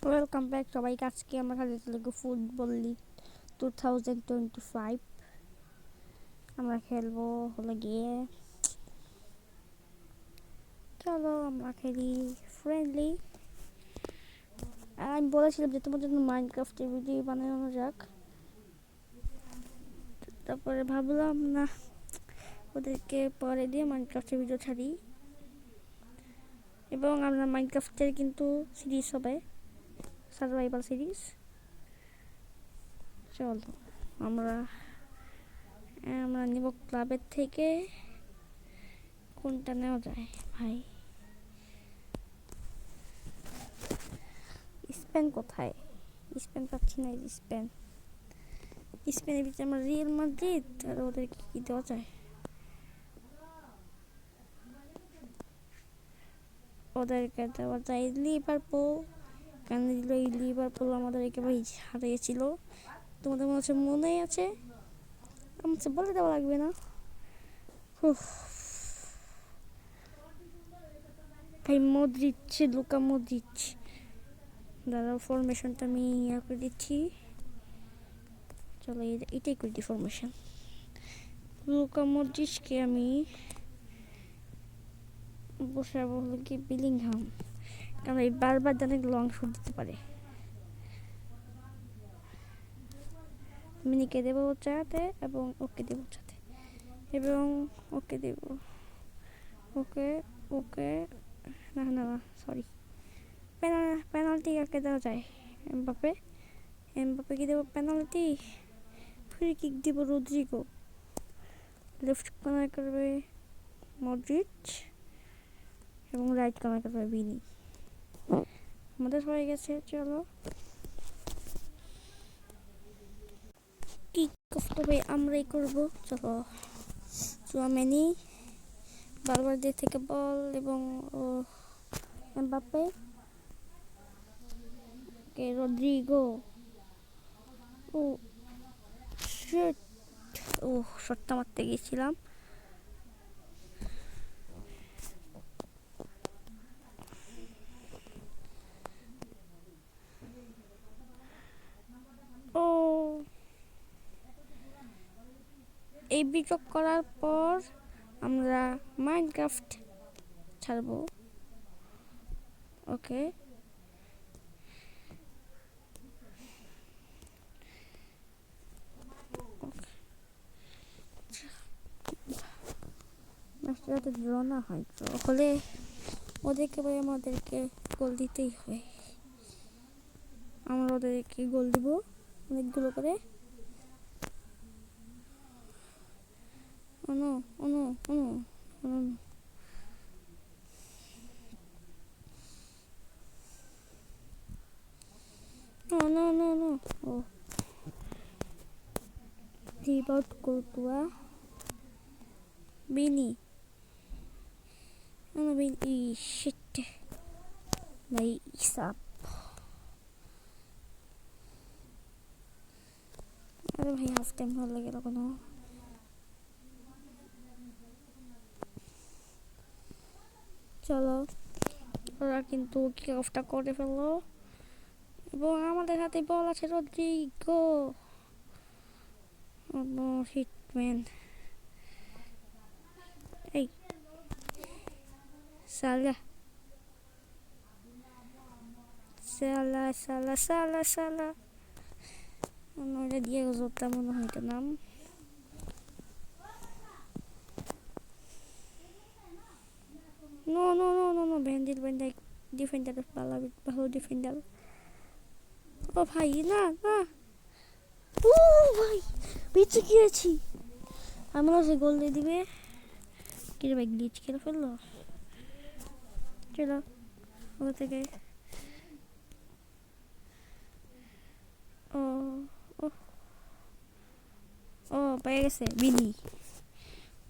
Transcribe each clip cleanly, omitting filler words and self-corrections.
Welcome back সবাইকে। আজকে আমরা খেলতে লাগবো ফুটবল লিগ 2025। আমরা খেলবো হলো গিয়ে, চলো আমরা খেলি ফ্রেন্ডলি। আমি বলেছিলাম যে তোমার জন্য মাইনক্রাফটের ভিডিও বানানো যাক, তারপরে ভাবলাম না, ওদেরকে পরে দিয়ে মাইনক্রাফটের ভিডিও ছাড়ি। এবং আমরা মাইনক্রাফটের কিন্তু সিরিজ হবে, সার্ভাইভাল সিরিজ। চলো আমরা নিব ক্লাবের থেকে। কোনটা নেওয়া যায় ভাই? স্পেন কোথায়? স্পেন পাচ্ছি না। স্পেনের ভিতরে আমরা রিয়াল মাদ্রিদ, আর ওদেরকে কি দেওয়া যায়? ওদেরকে দেওয়া যায় লিভারপুল। কেন দিল এই লিভারপুল? আমাদের একেবারে হারিয়েছিল, তোমাদের মনে আছে? আমার বলে দেওয়া লাগবে না। ভাই মদ্রিচ, লুকা মদ্রিচ। দাঁড়াও, ফরমেশনটা আমি করে দিচ্ছি। চলো এটাই করে দিই ফরমেশন। লুকা মদ্রিচকে আমি বসাবো হলো কি বিলিংহাম, কারণ এই বারবার অনেক লং শুট দিতে পারে। মিনিকে দেবো চাতে এবং ওকে দেবো চাতে এবং ওকে দেব ওকে ওকে না না না সরি, পেনাল্টি কাকে দেওয়া যায়? এমবাপ্পেকে দেবো পেনাল্টি। ফ্রি কিক দিব রদ্রিগো। লেফট কর্নার করবে মডরিচ এবং রাইট কর্নার করবে বিনি। আমাদের হয়ে গেছে। চলো কিক অফ তবে আমরাই করবো। চলো চুয়ামেনি বারবার দিয়ে থেকে বল এবং এমবাপ্পে কে রদ্রিগো। ও শিট, ও শটটা মারতে গিয়েছিলাম। ও এই বিযোগ করার পর আমরা মাইনক্রাফট ছাড়বো। ওকে যাতে ড্র না হয়, ড্র হলে ওদেরকে ভাই আমাদেরকে গোল দিতেই হয়। আমরা ওদেরকে গোল দিব অনেকগুলো করে। অনু অনু অনু অনু no no no oh rebound Courtois Bini Bini shit ভাই সাপ। আরে ভাই হাফ টাইম হয়ে গেল কোনো। চলো ওরা কিন্তু কিক অফটা করে ফেললো এবং আমাদের হাতে বল আছে। রদ্রিগো হিটম্যান, এই সালা সালা সালা সালা সালা নইলে দিয়ে জোরটা মনে হইতো নাম। No no no no no ভেন্ডিল ডিফেন্ডার ভালো ডিফেন্ডার। ও ভাই না না, ও ভাই পিছে গিয়েছি। আমরা যে গোল দিয়ে দিবে কি রে ভাই, গ্লিচ খেলে ফেললো। চলো ওখান থেকে ও ও ও পেয়ে গেছে বিনি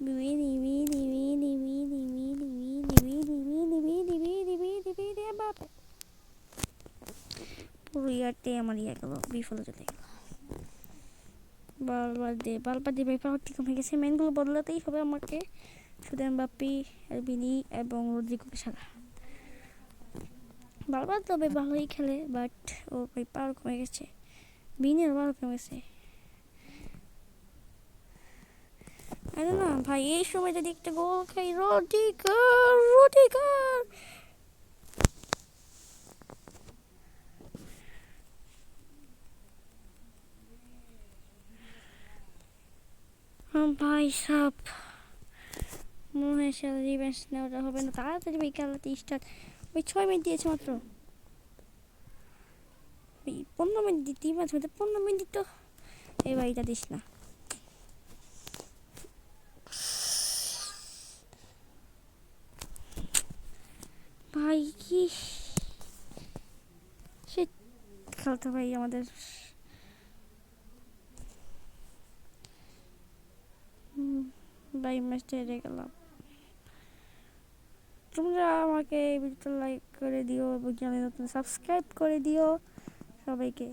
বিনি বিনি বিনি বিনি বিনি বিনি বিনি বিনি বিনি বিনি বিনি বাবা পুরো ইয়ারটাই আমার ইয়া গেল, বিফলে চলে গেল। বারবার দিয়ে পাওয়ার ঠিক কমে গেছে। মেনগুলো বদলাতেই হবে আমাকে, শুধু এমবাপ্পে আর বিনি এবং রদ্রিগোকে ছাড়া। বারবার তবে ভালোই খেলে, বাট ও ভাই পাওয়ার কমে গেছে, বিনের পাওয়ার কমে গেছে। আরে না ভাই, এই সময় যদি একটা গোল খাই, রডিগার রডিগার। ভাই সাপ, মনে হয় সে রিভেঞ্জ নেওয়াটা হবে না, তাড়াতাড়ি ভাই খেলাতে স্টার্ট। ওই 6 মিনিট দিয়েছে মাত্র, ওই 15 মিনিট দিই, 3 ম্যাচ মধ্যে 15 মিনিট তো। এই ভাই এটা দিস না ভাই, কি সে খেলতে ভাই আমাদের। ভাই ম্যাচটা হেরে গেলাম। তোমরা আমাকে এই ভিডিওটা লাইক করে দিও এবং চ্যানেল নতুন সাবস্ক্রাইব করে দিও। সবাইকে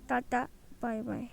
টাটা, বাই বাই।